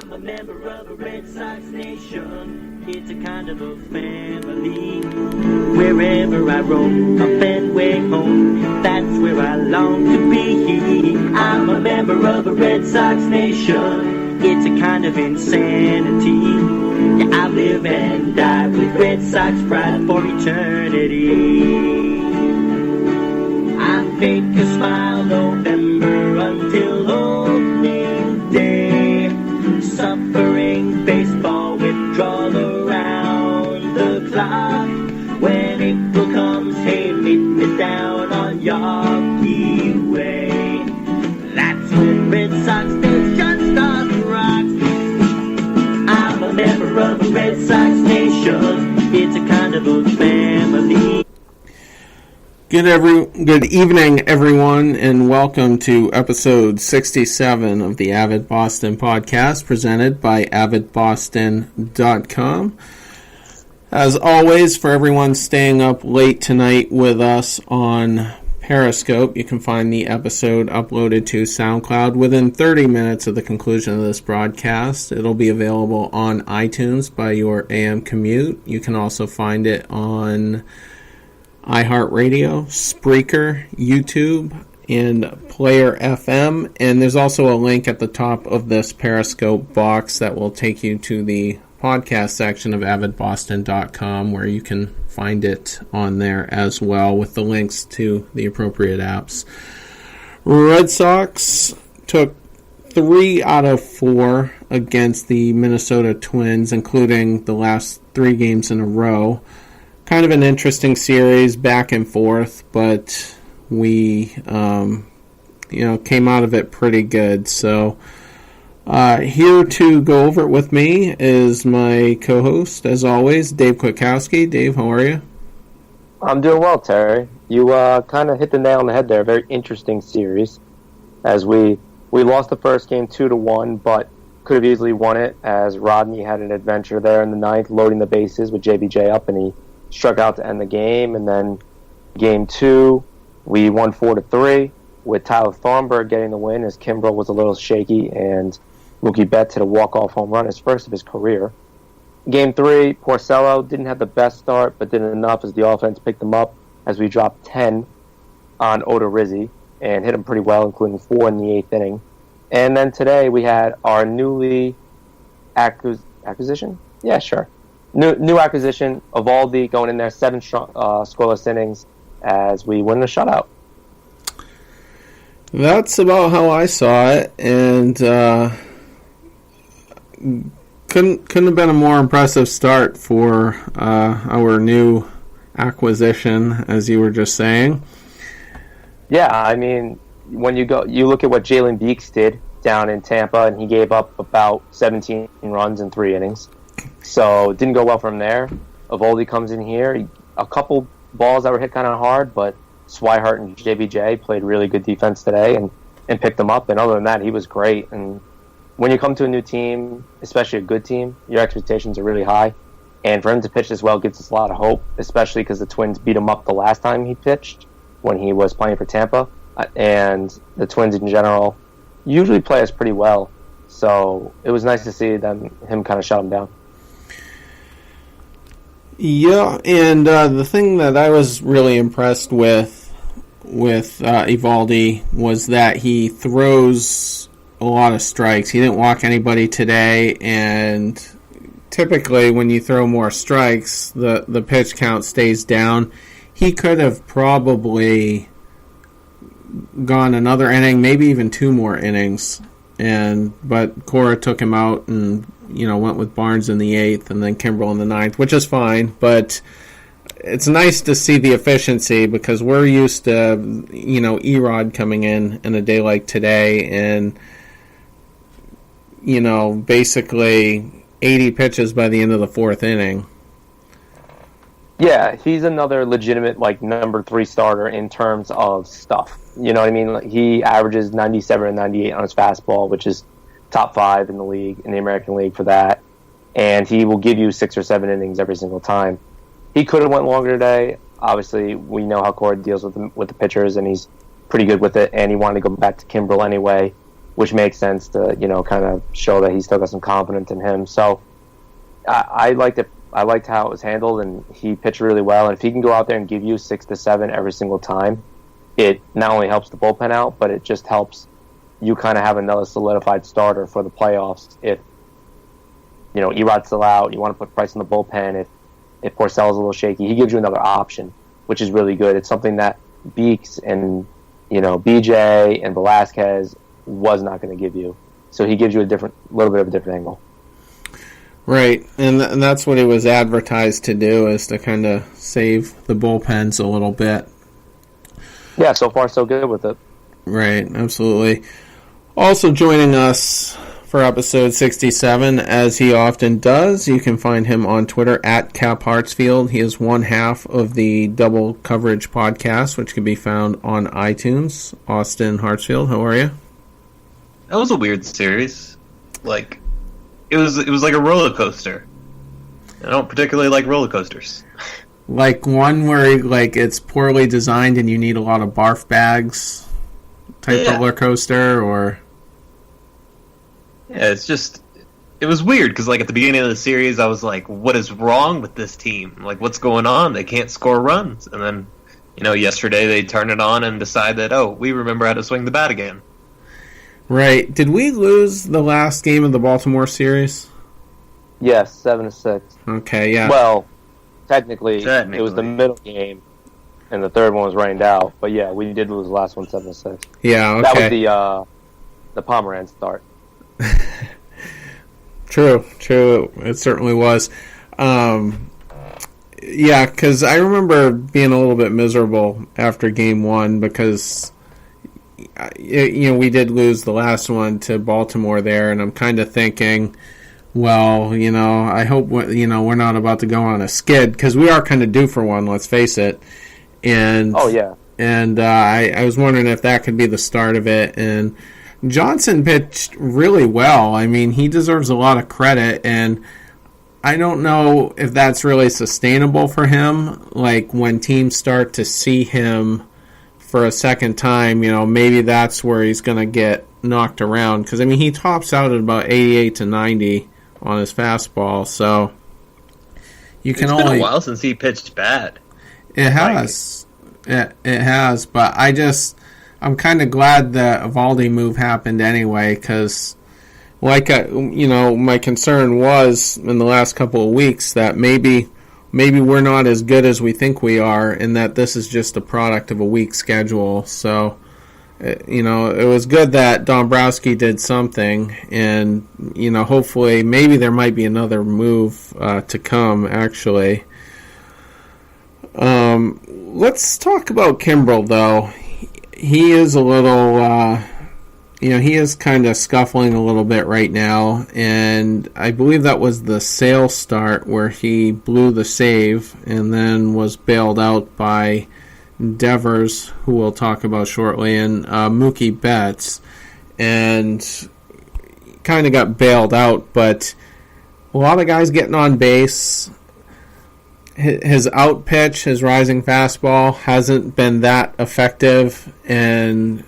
I'm a member of a Red Sox nation. It's a kind of a family. Wherever I roam, up and way home, that's where I long to be. I'm a member of a Red Sox nation. It's a kind of insanity. Yeah, I live and die with Red Sox pride for eternity. I fake a smile November until opening day. Suffering baseball withdrawal around the clock. When April comes, hey, meet me down on Yankee Way. That's when Red Sox Nation starts to rock. I'm a member of a Red Sox nation. It's a kind of a family. Good evening, everyone, and welcome to episode 67 of the Avid Boston Podcast, presented by AVIDBOSTON.com. As always, for everyone staying up late tonight with us on Periscope, you can find the episode uploaded to SoundCloud within 30 minutes of the conclusion of this broadcast. It'll be available on iTunes by your AM commute. You can also find it on iHeartRadio, Spreaker, YouTube, and Player FM. And there's also a link at the top of this Periscope box that will take you to the podcast section of avidboston.com, where you can find it on there as well with the links to the appropriate apps. Red Sox took 3 out of 4 against the Minnesota Twins, including the last 3 games in a row. Kind of an interesting series, back and forth, but we, came out of it pretty good. So, here to go over it with me is my co-host, as always, Dave Kwiatkowski. Dave, how are you? I'm doing well, Terry. You kind of hit the nail on the head there. Very interesting series, as we lost the first game 2-1, but could have easily won it, as Rodney had an adventure there in the ninth, loading the bases with JBJ up, and he struck out to end the game. And then game 2, we won 4-3 with Tyler Thornburg getting the win, as Kimbrel was a little shaky, and Mookie Betts hit a walk-off home run, his first of his career. Game 3, Porcello didn't have the best start, but did enough as the offense picked him up, as we dropped 10 on Odorizzi and hit him pretty well, including 4 in the 8th inning. And then today we had our newly acquisition? Yeah, sure. New acquisition, Eovaldi, going in there, 7 scoreless innings as we win the shutout. That's about how I saw it, and couldn't have been a more impressive start for our new acquisition, as you were just saying. Yeah, I mean, when you look at what Jalen Beeks did down in Tampa, and he gave up about 17 runs in 3 innings. So it didn't go well from there. Eovaldi comes in here. A couple balls that were hit kind of hard, but Swihart and JBJ played really good defense today and picked them up. And other than that, he was great. And when you come to a new team, especially a good team, your expectations are really high. And for him to pitch this well gives us a lot of hope, especially because the Twins beat him up the last time he pitched when he was playing for Tampa. And the Twins in general usually play us pretty well. So it was nice to see him kind of shut him down. Yeah, and the thing that I was really impressed with Eovaldi was that he throws a lot of strikes. He didn't walk anybody today, and typically when you throw more strikes, the pitch count stays down. He could have probably gone another inning, maybe even 2 more innings, but Cora took him out and went with Barnes in the 8th and then Kimbrel in the 9th, which is fine, but it's nice to see the efficiency, because we're used to, Erod coming in a day like today and, basically 80 pitches by the end of the 4th inning. Yeah, he's another legitimate, number 3 starter in terms of stuff. You know what I mean? He averages 97 and 98 on his fastball, which is top 5 in the league, in the American League for that. And he will give you 6 or 7 innings every single time. He could have went longer today. Obviously, we know how Cora deals with the pitchers, and he's pretty good with it. And he wanted to go back to Kimbrel anyway, which makes sense to, kind of show that he's still got some confidence in him. So I liked it. I liked how it was handled, and he pitched really well. And if he can go out there and give you 6 to 7 every single time, it not only helps the bullpen out, but it just helps you kind of have another solidified starter for the playoffs. If Erod's still out, you want to put Price in the bullpen. If Porcel's a little shaky, he gives you another option, which is really good. It's something that Beeks and BJ and Velasquez was not going to give you. So he gives you little bit of a different angle. Right, and that's what he was advertised to do, is to kind of save the bullpens a little bit. Yeah, so far so good with it. Right, absolutely. Also joining us for episode 67, as he often does, you can find him on Twitter at Cap Hartsfield. He is one half of the Double Coverage podcast, which can be found on iTunes. Austin Hartsfield, how are you? That was a weird series. It was like a roller coaster. I don't particularly like roller coasters. Like one where it's poorly designed and you need a lot of barf bags type roller coaster, or... Yeah, it was weird, because at the beginning of the series I was like, what is wrong with this team? What's going on? They can't score runs. And then, yesterday they turn it on and decide that, we remember how to swing the bat again. Right. Did we lose the last game of the Baltimore series? Yes, 7-6. Okay, yeah. Well, technically, it was the middle game, and the third one was rained out. But yeah, we did lose the last one 7-6. Yeah, okay. That was the Pomerantz start. True. It certainly was. Yeah, because I remember being a little bit miserable after game one because... we did lose the last one to Baltimore there, and I'm kind of thinking, well, I hope we're not about to go on a skid, because we are kind of due for one, let's face it. And I was wondering if that could be the start of it. And Johnson pitched really well. I mean, he deserves a lot of credit, and I don't know if that's really sustainable for him. When teams start to see him for a second time, maybe that's where he's going to get knocked around. Because, he tops out at about 88 to 90 on his fastball. So you can It's been a while since he pitched bad. It has. It has. But I'm kind of glad the Evaldi move happened anyway. Because, my concern was in the last couple of weeks that maybe we're not as good as we think we are, and that this is just a product of a weak schedule. So, it was good that Dombrowski did something, and, hopefully maybe there might be another move to come, actually. Let's talk about Kimbrel, though. He is a little... he is kind of scuffling a little bit right now, and I believe that was the Sale start where he blew the save and then was bailed out by Devers, who we'll talk about shortly, and Mookie Betts, and kind of got bailed out, but a lot of guys getting on base. His out pitch, his rising fastball, hasn't been that effective, and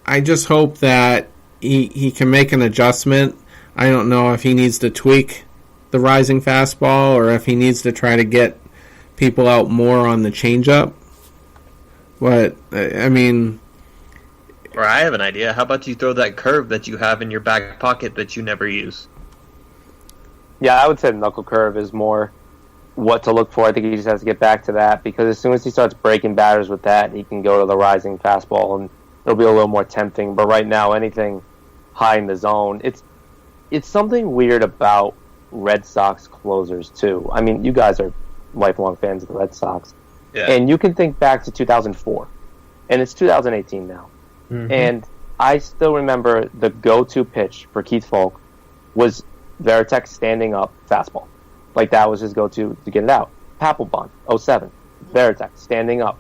I just hope that he can make an adjustment. I don't know if he needs to tweak the rising fastball or if he needs to try to get people out more on the changeup. But, Or I have an idea. How about you throw that curve that you have in your back pocket that you never use? Yeah, I would say the knuckle curve is more what to look for. I think he just has to get back to that, because as soon as he starts breaking batters with that, he can go to the rising fastball, and it'll be a little more tempting. But right now, anything high in the zone, it's something weird about Red Sox closers, too. You guys are lifelong fans of the Red Sox. Yeah. And you can think back to 2004, and it's 2018 now. Mm-hmm. And I still remember the go-to pitch for Keith Falk was Veritek standing up fastball. That was his go-to to get it out. Papelbon, 07. Veritek standing up,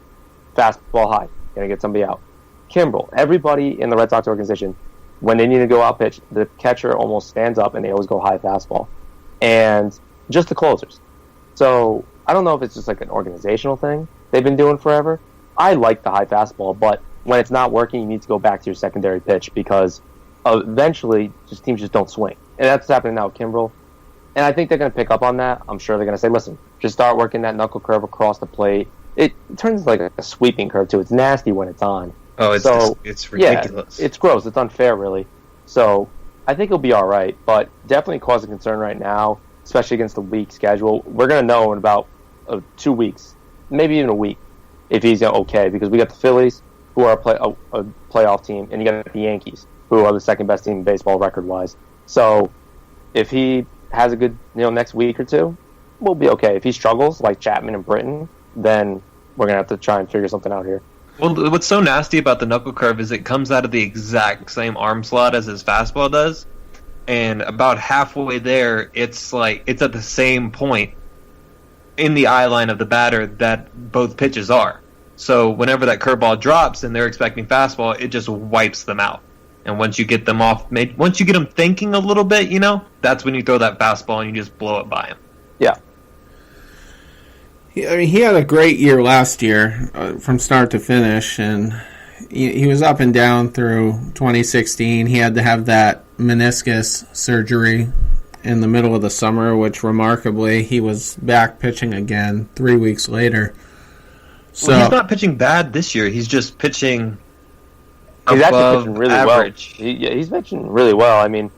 fastball high, gonna get somebody out. Kimbrel, everybody in the Red Sox organization, when they need to go out pitch, the catcher almost stands up and they always go high fastball. And just the closers. So I don't know if it's just an organizational thing they've been doing forever. I like the high fastball, but when it's not working, you need to go back to your secondary pitch because eventually teams just don't swing. And that's happening now with Kimbrel. And I think they're going to pick up on that. I'm sure they're going to say, listen, just start working that knuckle curve across the plate. It turns like a sweeping curve, too. It's nasty when it's on. Oh, it's ridiculous. Yeah, it's gross. It's unfair, really. So I think he'll be all right, but definitely causing concern right now, especially against the weak schedule. We're going to know in about 2 weeks, maybe even a week, if he's okay, because we got the Phillies, who are a playoff team, and you got the Yankees, who are the second best team in baseball record-wise. So if he has a good next week or two, we'll be okay. If he struggles, like Chapman and Britton, then we're going to have to try and figure something out here. Well, what's so nasty about the knuckle curve is it comes out of the exact same arm slot as his fastball does, and about halfway there, it's at the same point in the eye line of the batter that both pitches are. So whenever that curveball drops and they're expecting fastball, it just wipes them out. And once you get them off, once you get them thinking a little bit, that's when you throw that fastball and you just blow it by him. Yeah. I mean, he had a great year last year from start to finish, and he was up and down through 2016. He had to have that meniscus surgery in the middle of the summer, which remarkably, he was back pitching again 3 weeks later. So he's not pitching bad this year. He's just pitching He's actually above pitching really average. well. He's pitching really well. I mean,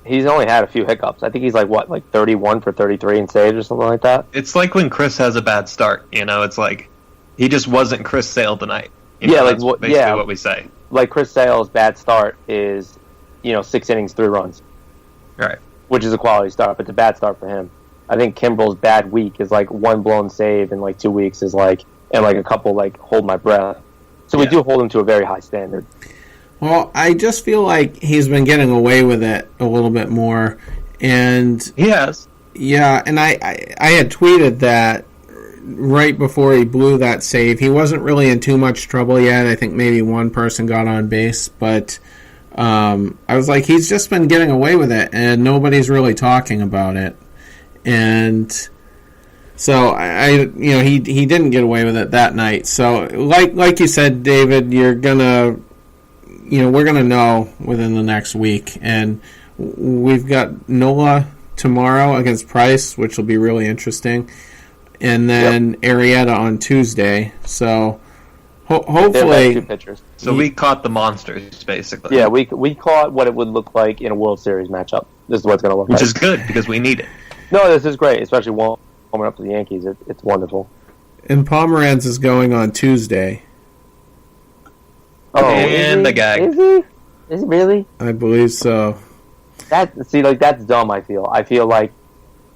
he's only had a few hiccups. I think he's like 31 for 33 in saves or something like that. It's like when Chris has a bad start. It's like he just wasn't Chris Sale tonight. That's basically what we say. Like Chris Sale's bad start is, 6 innings, 3 runs. Right. Which is a quality start, but it's a bad start for him. I think Kimbrel's bad week is like 1 blown save in 2 weeks and a couple hold my breath. So we do hold him to a very high standard. Well, I just feel like he's been getting away with it a little bit more, and he has. Yeah, and I had tweeted that right before he blew that save. He wasn't really in too much trouble yet. I think maybe one person got on base, but I was like, he's just been getting away with it, and nobody's really talking about it. And so he didn't get away with it that night. So like you said, David, we're gonna know within the next week, and we've got Nola tomorrow against Price, which will be really interesting, and then Arrieta on Tuesday. So hopefully, two pitchers. So we caught the monsters basically. Yeah, we caught what it would look like in a World Series matchup. This is what it's going to look like, which is good because we need it. No, this is great, especially warming up to the Yankees. It's wonderful. And Pomeranz is going on Tuesday. Oh, and the gag. Is he? Is he really? I believe so. That's dumb. I feel like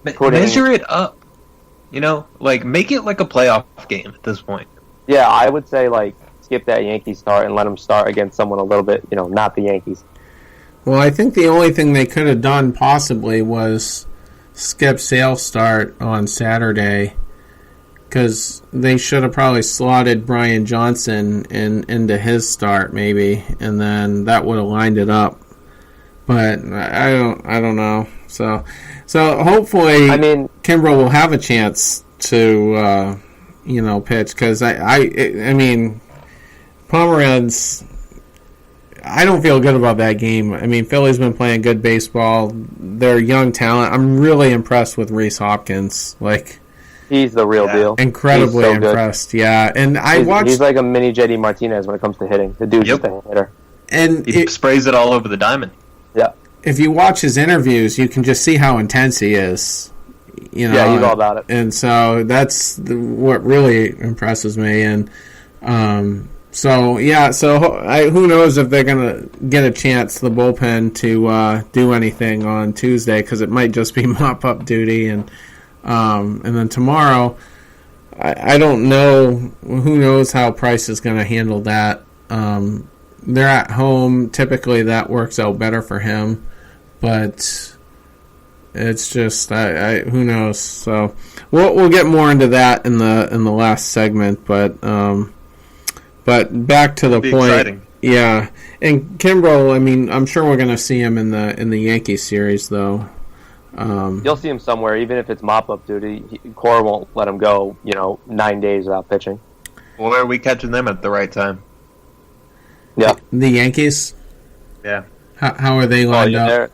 measure it up. Make it like a playoff game at this point. Yeah, I would say skip that Yankee start and let him start against someone a little bit, not the Yankees. Well, I think the only thing they could have done possibly was skip Sale's start on Saturday, because they should have probably slotted Brian Johnson into his start maybe, and then that would have lined it up. But I don't know. So hopefully, Kimbrel will have a chance to pitch, because I mean Pomeranz. I don't feel good about that game. I mean, Philly's been playing good baseball. They're young talent. I'm really impressed with Rhys Hopkins. He's the real deal. Incredibly so impressed. Good. Yeah, and he's like a mini JD Martinez when it comes to hitting. The dude's just a hitter. And he sprays it all over the diamond. Yeah. If you watch his interviews, you can just see how intense he is. Yeah, he's all about it. And so that's what really impresses me. And who knows if they're going to get a chance, the bullpen, to do anything on Tuesday, because it might just be mop-up duty. And then tomorrow, I don't know. Who knows how Price is going to handle that. They're at home. Typically, that works out better for him. But it's just, who knows. So we'll get more into that in the last segment. But back to the point. Exciting. Yeah, and Kimbrel. I mean, I'm sure we're going to see him in the Yankee series, though. You'll see him somewhere, even if it's mop-up duty. Cora won't let him go, 9 days without pitching. Or are we catching them at the right time? Yeah. The Yankees. Yeah. How are they lined up?